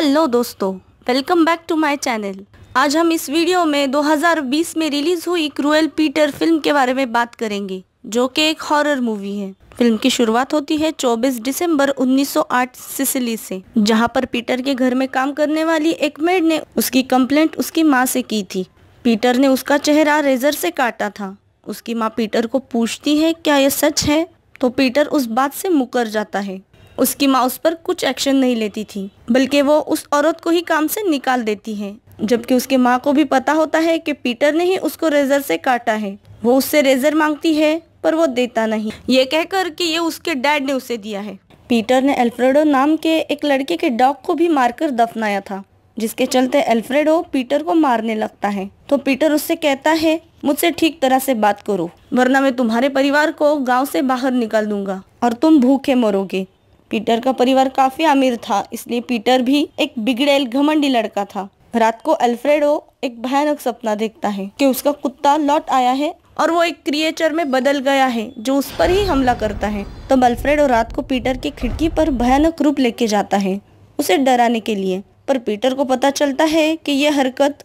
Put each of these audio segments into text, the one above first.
Hello दोस्तों, welcome back to my channel. आज हम इस वीडियो में 2020 में रिलीज हुई क्रूएल पीटर फिल्म के बारे में बात करेंगे, जो कि एक हॉरर मूवी है। फिल्म की शुरुआत होती है 24 दिसंबर 1908 सिसिली से, जहां पर पीटर के घर में काम करने वाली एक मेड ने उसकी कंप्लेंट उसकी माँ से की थी। पीटर ने उसका चेहरा रेजर से काटा था। उसकी माँ पीटर को पूछती है क्या यह सच है, तो पीटर उस बात से मुकर जाता है। उसकी माँ उस पर कुछ एक्शन नहीं लेती थी, बल्कि वो उस औरत को ही काम से निकाल देती है, जबकि उसकी माँ को भी पता होता है कि पीटर ने ही उसको रेजर से काटा है। वो उससे रेजर मांगती है, पर वो देता नहीं, ये कहकर कि ये उसके डैड ने उसे दिया है। पीटर ने अल्फ्रेडो नाम के एक लड़के के डॉग को भी मारकर दफनाया था, जिसके चलते अल्फ्रेडो पीटर को मारने लगता है। तो पीटर उससे कहता है, मुझसे ठीक तरह से बात करो, वरना मैं तुम्हारे परिवार को गाँव से बाहर निकाल दूंगा और तुम भूखे मरोगे। पीटर का परिवार काफी अमीर था, इसलिए पीटर भी एक बिगड़ैल घमंडी लड़का था। रात को अल्फ्रेडो एक भयानक सपना देखता है कि उसका कुत्ता लौट आया है और वो एक क्रिएचर में बदल गया है जो उस पर ही हमला करता है। तब अल्फ्रेडो रात को पीटर की खिड़की पर भयानक रूप लेके जाता है, उसे डराने के लिए। पर पीटर को पता चलता है कि यह हरकत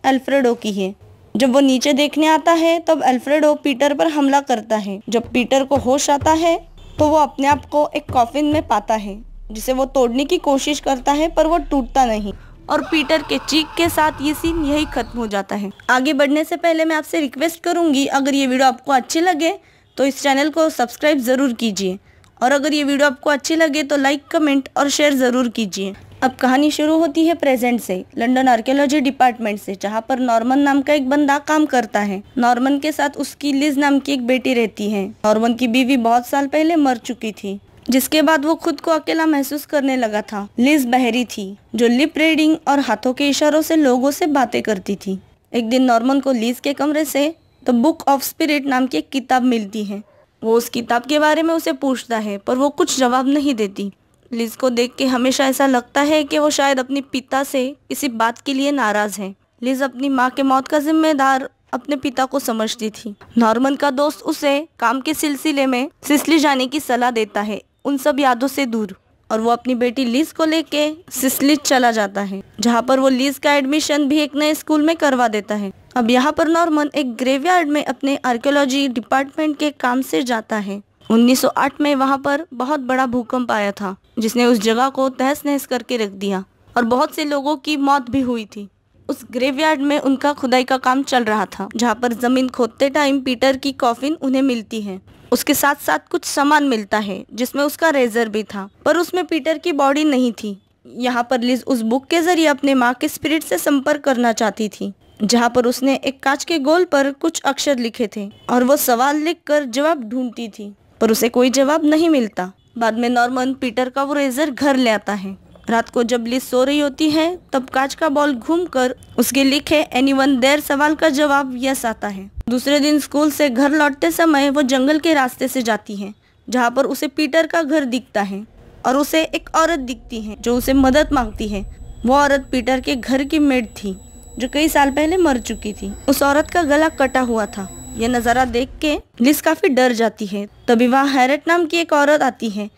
अल्फ्रेडो की है। जब वो नीचे देखने आता है, तब अल्फ्रेडो पीटर पर हमला करता है। जब पीटर को होश आता है, तो वो अपने आप को एक कॉफिन में पाता है, जिसे वो तोड़ने की कोशिश करता है, पर वो टूटता नहीं और पीटर के चीख के साथ ये सीन यही खत्म हो जाता है। आगे बढ़ने से पहले मैं आपसे रिक्वेस्ट करूंगी, अगर ये वीडियो आपको अच्छी लगे तो इस चैनल को सब्सक्राइब ज़रूर कीजिए, और अगर ये वीडियो आपको अच्छी लगे तो लाइक, कमेंट और शेयर ज़रूर कीजिए। अब कहानी शुरू होती है प्रेजेंट से, लंदन आर्कियोलॉजी डिपार्टमेंट से, जहाँ पर नॉर्मन नाम का एक बंदा काम करता है। नॉर्मन के साथ उसकी लिज नाम की एक बेटी रहती है। नॉर्मन की बीवी बहुत साल पहले मर चुकी थी, जिसके बाद वो खुद को अकेला महसूस करने लगा था। लिज बहरी थी, जो लिप रीडिंग और हाथों के इशारों से लोगों से बातें करती थी। एक दिन नॉर्मन को लिज के कमरे से द बुक ऑफ स्पिरिट नाम की एक किताब मिलती है। वो उस किताब के बारे में उसे पूछता है, पर वो कुछ जवाब नहीं देती। लिज को देख के हमेशा ऐसा लगता है कि वो शायद अपने पिता से किसी बात के लिए नाराज है। लिज अपनी माँ के मौत का जिम्मेदार अपने पिता को समझती थी। नॉर्मन का दोस्त उसे काम के सिलसिले में सिसिली जाने की सलाह देता है, उन सब यादों से दूर, और वो अपनी बेटी लिज को लेके सिसिली चला जाता है, जहाँ पर वो लिज का एडमिशन भी एक नए स्कूल में करवा देता है। अब यहाँ पर नॉर्मन एक ग्रेवयार्ड में अपने आर्कियोलॉजी डिपार्टमेंट के काम से जाता है। 1908 में वहाँ पर बहुत बड़ा भूकंप आया था, जिसने उस जगह को तहस नहस करके रख दिया और बहुत से लोगों की मौत भी हुई थी। उस ग्रेवयार्ड में उनका खुदाई का काम चल रहा था, जहाँ पर जमीन खोदते टाइम पीटर की कॉफिन उन्हें मिलती है। उसके साथ साथ कुछ सामान मिलता है, जिसमें उसका रेजर भी था, पर उसमें पीटर की बॉडी नहीं थी। यहाँ पर लिज उस बुक के जरिए अपने माँ के स्पिरिट से संपर्क करना चाहती थी, जहाँ पर उसने एक कांच के गोल पर कुछ अक्षर लिखे थे और वो सवाल लिखकर जवाब ढूंढती थी, पर उसे कोई जवाब नहीं मिलता। बाद में नॉर्मन पीटर का वो रेजर घर ले आता है। रात को जब लिज सो रही होती है, तब कांच का बॉल घूमकर उसके लिखे एनीवन देयर सवाल का जवाब यस आता है। दूसरे दिन स्कूल से घर लौटते समय वो जंगल के रास्ते से जाती है, जहाँ पर उसे पीटर का घर दिखता है और उसे एक औरत दिखती है जो उसे मदद मांगती है। वो औरत पीटर के घर की मेड थी, जो कई साल पहले मर चुकी थी। उस औरत का गला कटा हुआ था। यह नज़ारा देख के लिज काफी डर जाती है। तभी वहाँ हैरेट नाम की एक औरत आती है,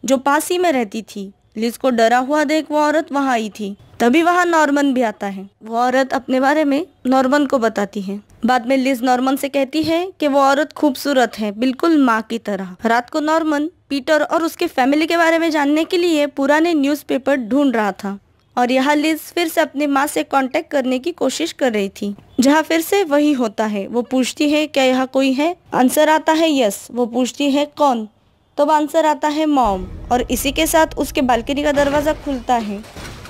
जो पास ही में रहती थी। लिज को डरा हुआ देख वो औरत वहाँ आई थी। तभी वहाँ नॉर्मन भी आता है। वो औरत अपने बारे में नॉर्मन को बताती है। बाद में लिज नॉर्मन से कहती है कि वो औरत खूबसूरत है, बिल्कुल माँ की तरह। रात को नॉर्मन पीटर और उसके फैमिली के बारे में जानने के लिए पुराने न्यूज़पेपर ढूंढ रहा था, और यहाँ लिज फिर से अपनी माँ से कांटेक्ट करने की कोशिश कर रही थी, जहाँ फिर से वही होता है। वो पूछती है क्या यहाँ कोई है। आंसर आता है यस। वो पूछती है कौन, तब आंसर आता है मॉम। और इसी के साथ उसके बालकनी का दरवाज़ा खुलता है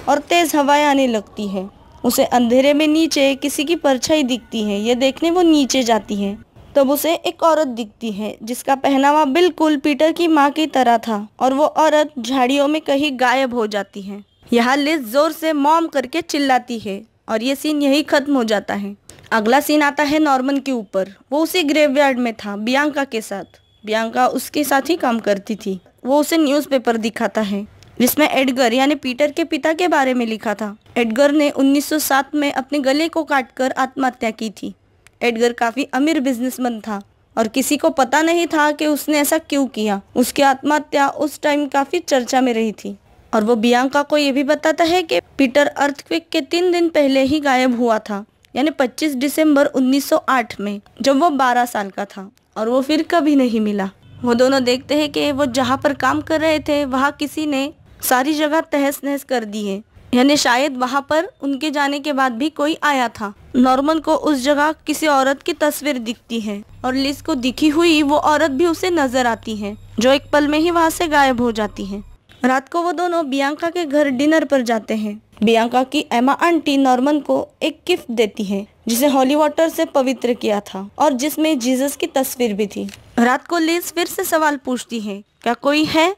और तेज़ हवाएं आने लगती है। उसे अंधेरे में नीचे किसी की परछाई दिखती है। ये देखने वो नीचे जाती है, तब उसे एक औरत दिखती है जिसका पहनावा बिल्कुल पीटर की माँ की तरह था, और वो औरत झाड़ियों में कहीं गायब हो जाती है। यहाँ लिज जोर से मॉम करके चिल्लाती है और ये सीन यही खत्म हो जाता है। अगला सीन आता है नॉर्मन के ऊपर। वो उसी ग्रेवयार्ड में था बियांका के साथ। बियांका उसके साथ ही काम करती थी। वो उसे न्यूज़पेपर दिखाता है, जिसमें एडगर यानी पीटर के पिता के बारे में लिखा था। एडगर ने 1907 में अपने गले को काटकर आत्महत्या की थी। एडगर काफी अमीर बिजनेसमैन था और किसी को पता नहीं था कि उसने ऐसा क्यों किया। उसकी आत्महत्या उस टाइम काफी चर्चा में रही थी। और वो बियांका को ये भी बताता है कि पीटर अर्थक्वेक के 3 दिन पहले ही गायब हुआ था, यानी 25 दिसंबर 1908 में, जब वो 12 साल का था, और वो फिर कभी नहीं मिला। वो दोनों देखते हैं कि वो जहाँ पर काम कर रहे थे वहाँ किसी ने सारी जगह तहस नहस कर दी है, यानी शायद वहाँ पर उनके जाने के बाद भी कोई आया था। नॉर्मन को उस जगह किसी औरत की तस्वीर दिखती है और लिज को दिखी हुई वो औरत भी उसे नजर आती है, जो एक पल में ही वहाँ से गायब हो जाती है। रात को वो दोनों बियांका के घर डिनर पर जाते हैं। बियांका की एमा आंटी नॉर्मन को एक गिफ्ट देती है जिसे हॉली वाटर से पवित्र किया था और जिसमें जीसस की तस्वीर भी थी। रात को लिज फिर से सवाल पूछती है, क्या कोई है?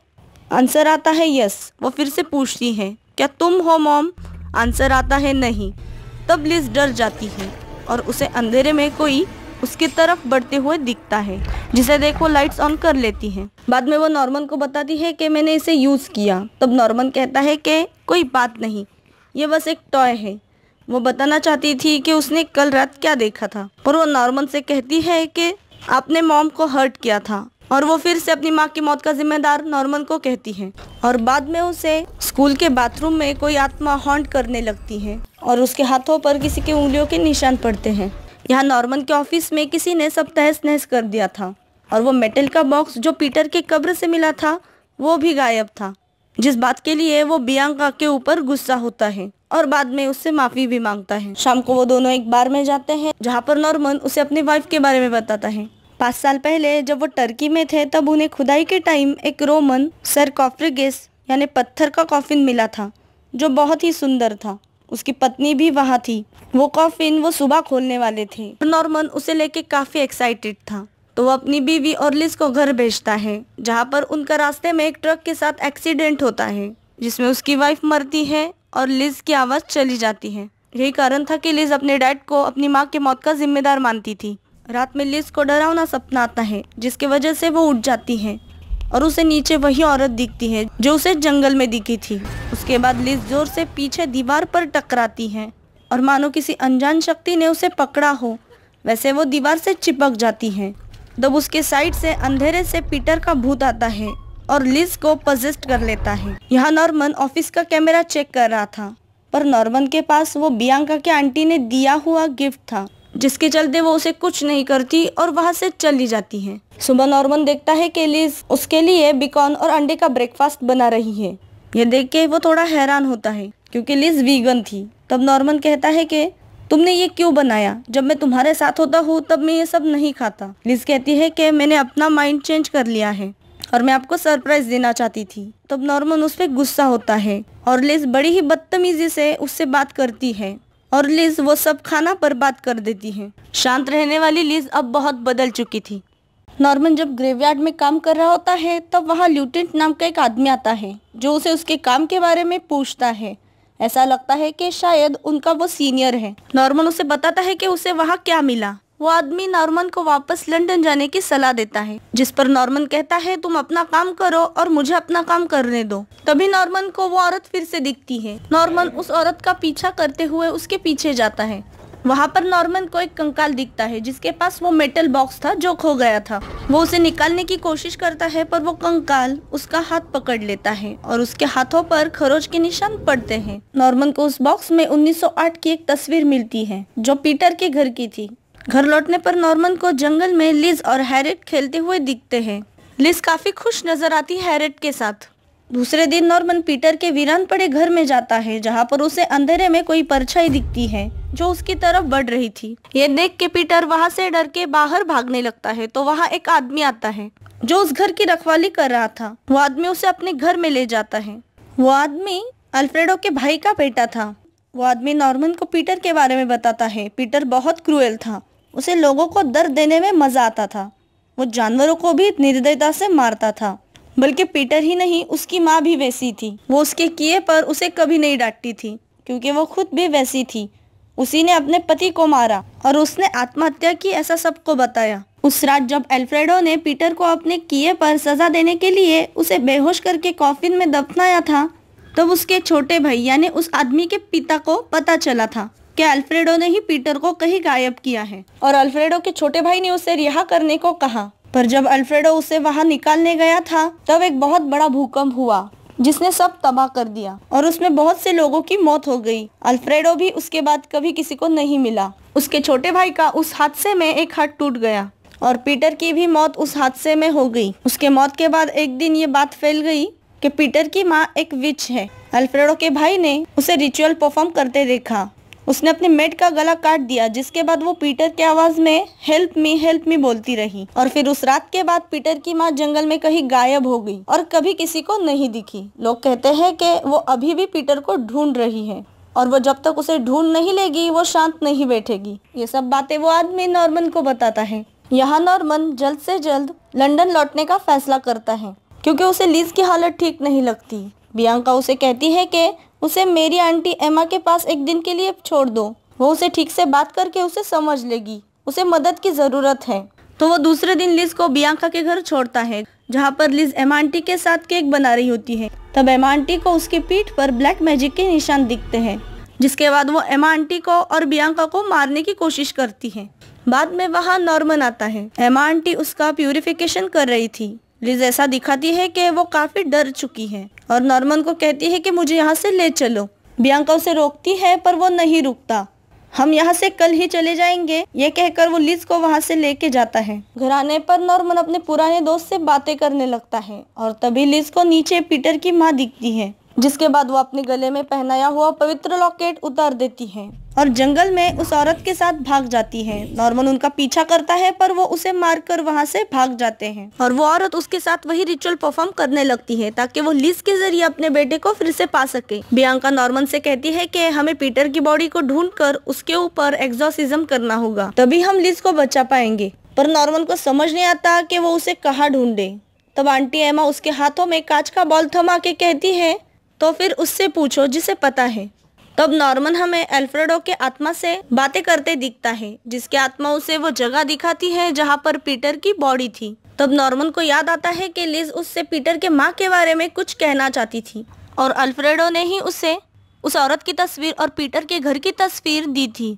आंसर आता है यस। वो फिर से पूछती है, क्या तुम हो मॉम? आंसर आता है नहीं। तब लिज डर जाती है और उसे अंधेरे में कोई उसकी तरफ बढ़ते हुए दिखता है, जिसे देख वो लाइट्स ऑन कर लेती है। बाद में वो नॉर्मन को बताती है कि मैंने इसे यूज़ किया। तब नॉर्मन कहता है कि कोई बात नहीं, ये बस एक टॉय है। वो बताना चाहती थी कि उसने कल रात क्या देखा था, पर वो नॉर्मन से कहती है कि आपने मॉम को हर्ट किया था, और वो फिर से अपनी माँ की मौत का जिम्मेदार नॉर्मन को कहती है। और बाद में उसे स्कूल के बाथरूम में कोई आत्मा हॉन्ट करने लगती है और उसके हाथों पर किसी के उंगलियों के निशान पड़ते हैं। यहाँ नॉर्मन के ऑफिस में किसी ने सब तहस नहस कर दिया था और वो मेटल का बॉक्स जो पीटर के कब्र से मिला था वो भी गायब था, जिस बात के लिए वो बियांका के ऊपर गुस्सा होता है और बाद में उससे माफी भी मांगता है। शाम को वो दोनों एक बार में जाते हैं जहाँ पर नॉर्मन उसे अपनी वाइफ के बारे में बताता है। 5 साल पहले जब वो टर्की में थे तब उन्हें खुदाई के टाइम एक रोमन सरकॉफ्रेगस यानी पत्थर का कॉफिन मिला था जो बहुत ही सुंदर था। उसकी पत्नी भी वहाँ थी। वो कॉफिन वो सुबह खोलने वाले थे। नॉर्मन उसे लेके काफी एक्साइटेड था, तो वो अपनी बीवी और लिज को घर भेजता है, जहाँ पर उनका रास्ते में एक ट्रक के साथ एक्सीडेंट होता है जिसमें उसकी वाइफ मरती है और लिज की आवाज़ चली जाती है। यही कारण था कि लिज अपने डैड को अपनी माँ की मौत का जिम्मेदार मानती थी। रात में लिज को डरावना सपना आता है जिसकी वजह से वो उठ जाती है और उसे नीचे वही औरत दिखती है जो उसे जंगल में दिखी थी। उसके बाद लिज जोर से पीछे दीवार पर टकराती है और मानो किसी अनजान शक्ति ने उसे पकड़ा हो वैसे वो दीवार से चिपक जाती है। तब उसके साइड से अंधेरे से पीटर का भूत आता है और लिज को पजेस्ट कर लेता है। यहाँ नॉर्मन ऑफिस का कैमरा चेक कर रहा था, पर नॉर्मन के पास वो बियांका के आंटी ने दिया हुआ गिफ्ट था, जिसके चलते वो उसे कुछ नहीं करती और वहाँ से चली जाती है। सुबह नॉर्मन देखता है कि लिज उसके लिए बिकॉन और अंडे का ब्रेकफास्ट बना रही है। ये देख के वो थोड़ा हैरान होता है क्योंकि लिज वीगन थी। तब नॉर्मन कहता है कि तुमने ये क्यों बनाया? जब मैं तुम्हारे साथ होता हूँ तब मैं ये सब नहीं खाता। लिज कहती है कि मैंने अपना माइंड चेंज कर लिया है और मैं आपको सरप्राइज देना चाहती थी। तब नॉर्मन उस पर गुस्सा होता है और लिज बड़ी ही बदतमीजी से उससे बात करती है और लिज वो सब खाना बर्बाद कर देती है। शांत रहने वाली लिज अब बहुत बदल चुकी थी। नॉर्मन जब ग्रेवयार्ड में काम कर रहा होता है तब वहाँ ल्यूटेंट नाम का एक आदमी आता है जो उसे उसके काम के बारे में पूछता है। ऐसा लगता है कि शायद उनका वो सीनियर है। नॉर्मन उसे बताता है कि उसे वहाँ क्या मिला। वो आदमी नॉर्मन को वापस लंदन जाने की सलाह देता है, जिस पर नॉर्मन कहता है तुम अपना काम करो और मुझे अपना काम करने दो। तभी नॉर्मन को वो औरत फिर से दिखती है। नॉर्मन उस औरत का पीछा करते हुए उसके पीछे जाता है। वहाँ पर नॉर्मन को एक कंकाल दिखता है जिसके पास वो मेटल बॉक्स था जो खो गया था। वो उसे निकालने की कोशिश करता है पर वो कंकाल उसका हाथ पकड़ लेता है और उसके हाथों पर खरोच के निशान पड़ते हैं। नॉर्मन को उस बॉक्स में 1908 की एक तस्वीर मिलती है जो पीटर के घर की थी। घर लौटने पर नॉर्मन को जंगल में लिज और हैरिट खेलते हुए दिखते हैं। लिज काफी खुश नजर आती है हैरिट के साथ। दूसरे दिन नॉर्मन पीटर के वीरान पड़े घर में जाता है जहाँ पर उसे अंधेरे में कोई परछाई दिखती है जो उसकी तरफ बढ़ रही थी। ये देख के पीटर वहाँ से डर के बाहर भागने लगता है तो वहाँ एक आदमी आता है जो उस घर की रखवाली कर रहा था। वो आदमी उसे अपने घर में ले जाता है। वो आदमी अल्फ्रेडो के भाई का बेटा था। वो आदमी नॉर्मन को पीटर के बारे में बताता है। पीटर बहुत क्रूएल था। उसे लोगों को दर्द देने में मजा आता था। वो जानवरों को भी निर्दयता से मारता था। बल्कि पीटर ही नहीं, उसकी माँ भी वैसी थी। वो उसके किए पर उसे कभी नहीं डांटती थी क्योंकि वो खुद भी वैसी थी। उसी ने अपने पति को मारा और उसने आत्महत्या की, ऐसा सबको बताया। उस रात जब अल्फ्रेडो ने पीटर को अपने किए पर सजा देने के लिए उसे बेहोश करके कॉफिन में दफनाया था, तब उसके छोटे भाई यानी उस आदमी के पिता को पता चला था कि अल्फ्रेडो ने ही पीटर को कहीं गायब किया है और अल्फ्रेडो के छोटे भाई ने उसे रिहा करने को कहा। पर जब अल्फ्रेडो उसे वहां निकालने गया था तब एक बहुत बड़ा भूकंप हुआ जिसने सब तबाह कर दिया और उसमें बहुत से लोगों की मौत हो गई। अल्फ्रेडो भी उसके बाद कभी किसी को नहीं मिला। उसके छोटे भाई का उस हादसे में एक हाथ टूट गया और पीटर की भी मौत उस हादसे में हो गई। उसके मौत के बाद एक दिन ये बात फैल गई कि पीटर की माँ एक विच है। अल्फ्रेडो के भाई ने उसे रिचुअल परफॉर्म करते देखा। उसने अपने मेट का गला काट दिया, जिसके बाद वो पीटर के आवाज में हेल्प मी बोलती रही। और फिर उस रात के बाद पीटर की माँ जंगल में कहीं गायब हो गई और कभी किसी को नहीं दिखी। लोग कहते हैं कि वो अभी भी पीटर को ढूंढ रही है और वो जब तक उसे ढूंढ नहीं लेगी वो शांत नहीं बैठेगी। ये सब बातें वो आदमी नॉर्मन को बताता है। यहाँ नॉर्मन जल्द से जल्द लंदन लौटने का फैसला करता है क्योंकि उसे लिज की हालत ठीक नहीं लगती। बियांका उसे कहती है कि उसे मेरी आंटी एमा के पास एक दिन के लिए छोड़ दो, वो उसे ठीक से बात करके उसे समझ लेगी, उसे मदद की जरूरत है। तो वो दूसरे दिन लिज को बियांका के घर छोड़ता है, जहाँ पर लिज एमा आंटी के साथ केक बना रही होती है। तब एमा आंटी को उसकी पीठ पर ब्लैक मैजिक के निशान दिखते हैं, जिसके बाद वो एमा आंटी को और बियांका को मारने की कोशिश करती है। बाद में वहाँ नॉर्मन आता है। एमा आंटी उसका प्यूरिफिकेशन कर रही थी। लिज ऐसा दिखाती है कि वो काफी डर चुकी है और नॉर्मन को कहती है कि मुझे यहाँ से ले चलो। बियांका उसे रोकती है पर वो नहीं रुकता। हम यहाँ से कल ही चले जाएंगे, ये कहकर वो लिज को वहाँ से लेके जाता है। घर आने पर नॉर्मन अपने पुराने दोस्त से बातें करने लगता है और तभी लिज को नीचे पीटर की माँ दिखती है, जिसके बाद वो अपने गले में पहनाया हुआ पवित्र लॉकेट उतार देती है और जंगल में उस औरत के साथ भाग जाती है। नॉर्मन उनका पीछा करता है पर वो उसे मारकर वहाँ से भाग जाते हैं और वो औरत उसके साथ वही रिचुअल परफॉर्म करने लगती है ताकि वो लिज के जरिए अपने बेटे को फिर से पा सके। बियांका नॉर्मन से कहती है कि हमें पीटर की बॉडी को ढूंढकर उसके ऊपर एक्सोर्सिज्म करना होगा, तभी हम लिज को बचा पाएंगे। पर नॉर्मन को समझ नहीं आता कि वो उसे कहाँ ढूंढे। तब आंटी एमा उसके हाथों में कांच का बॉल थमा के कहती है, तो फिर उससे पूछो जिसे पता है। तब नॉर्मन हमें अल्फ्रेडो के आत्मा से बातें करते दिखता है, जिसके आत्मा उसे वो जगह दिखाती है जहाँ पर पीटर की बॉडी थी। तब नॉर्मन को याद आता है कि लिज उससे पीटर के माँ के बारे में कुछ कहना चाहती थी और अल्फ्रेडो ने ही उसे उस औरत की तस्वीर और पीटर के घर की तस्वीर दी थी।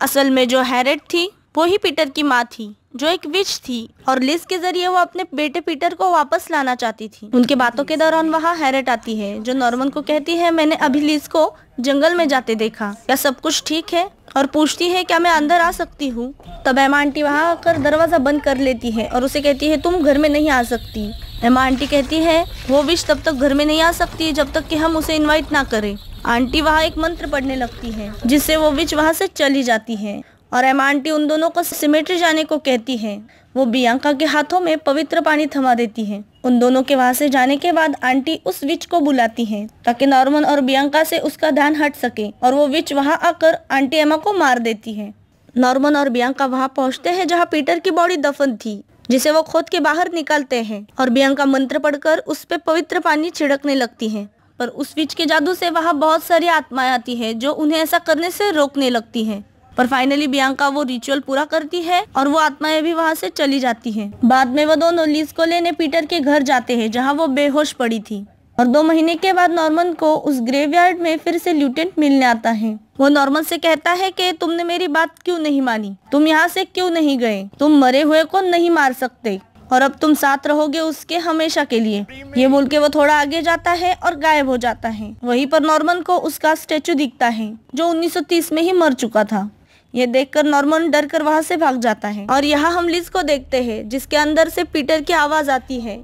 असल में जो हैरेट थी वो ही पीटर की माँ थी, जो एक विच थी और लिज के जरिए वो अपने बेटे पीटर को वापस लाना चाहती थी। उनके बातों के दौरान वहाँ हैरेट आती है, जो नॉर्मन को कहती है, मैंने अभी लिज को जंगल में जाते देखा, क्या सब कुछ ठीक है? और पूछती है क्या मैं अंदर आ सकती हूँ? तब एमा आंटी वहाँ आकर दरवाजा बंद कर लेती है और उसे कहती है तुम घर में नहीं आ सकती। एमा आंटी कहती है वो विच तब तक घर में नहीं आ सकती जब तक कि हम उसे इनवाइट ना करें। आंटी वहाँ एक मंत्र पढ़ने लगती है, जिससे वो विच वहाँ से चली जाती है और एमा आंटी उन दोनों को सिमेट्री जाने को कहती है। वो बियांका के हाथों में पवित्र पानी थमा देती है। उन दोनों के वहां से जाने के बाद आंटी उस विच को बुलाती है ताकि नॉर्मन और बियांका से उसका ध्यान हट सके और वो विच वहां आकर आंटी एमा को मार देती है। नॉर्मन और बियांका वहां पहुंचते हैं जहां पीटर की बॉडी दफन थी, जिसे वो खोद के बाहर निकालते हैं और बियांका मंत्र पढ़कर उस पे पवित्र पानी छिड़कने लगती है। पर उस विच के जादू से वहाँ बहुत सारी आत्माएं आती है जो उन्हें ऐसा करने से रोकने लगती है। पर फाइनली बियांका वो रिचुअल पूरा करती है और वो आत्माएं भी वहाँ से चली जाती हैं। बाद में वो दोनों लिज को लेने पीटर के घर जाते हैं, जहाँ वो बेहोश पड़ी थी। और 2 महीने के बाद नॉर्मन को उस ग्रेवयार्ड में फिर से ल्यूटेंट मिलने आता है। वो नॉर्मन से कहता है कि तुमने मेरी बात क्यों नहीं मानी, तुम यहाँ से क्यों नहीं गए, तुम मरे हुए को नहीं मार सकते और अब तुम साथ रहोगे उसके हमेशा के लिए। ये बोल के वो थोड़ा आगे जाता है और गायब हो जाता है। वहीं पर नॉर्मन को उसका स्टेचू दिखता है जो 1930 में ही मर चुका था। ये देखकर नॉर्मन डर कर वहाँ से भाग जाता है और यहाँ हम लिज को देखते हैं, जिसके अंदर से पीटर की आवाज आती है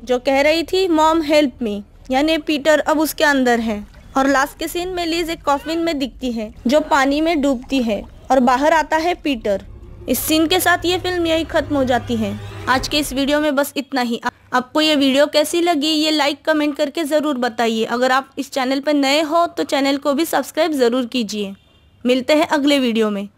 जो कह रही थी मॉम हेल्प मी, यानी पीटर अब उसके अंदर है। और लास्ट के सीन में लिज एक कॉफिन में दिखती है जो पानी में डूबती है और बाहर आता है पीटर। इस सीन के साथ ये फिल्म यही खत्म हो जाती है। आज के इस वीडियो में बस इतना ही। आपको ये वीडियो कैसी लगी ये लाइक कमेंट करके ज़रूर बताइए। अगर आप इस चैनल पर नए हो तो चैनल को भी सब्सक्राइब ज़रूर कीजिए। मिलते हैं अगले वीडियो में।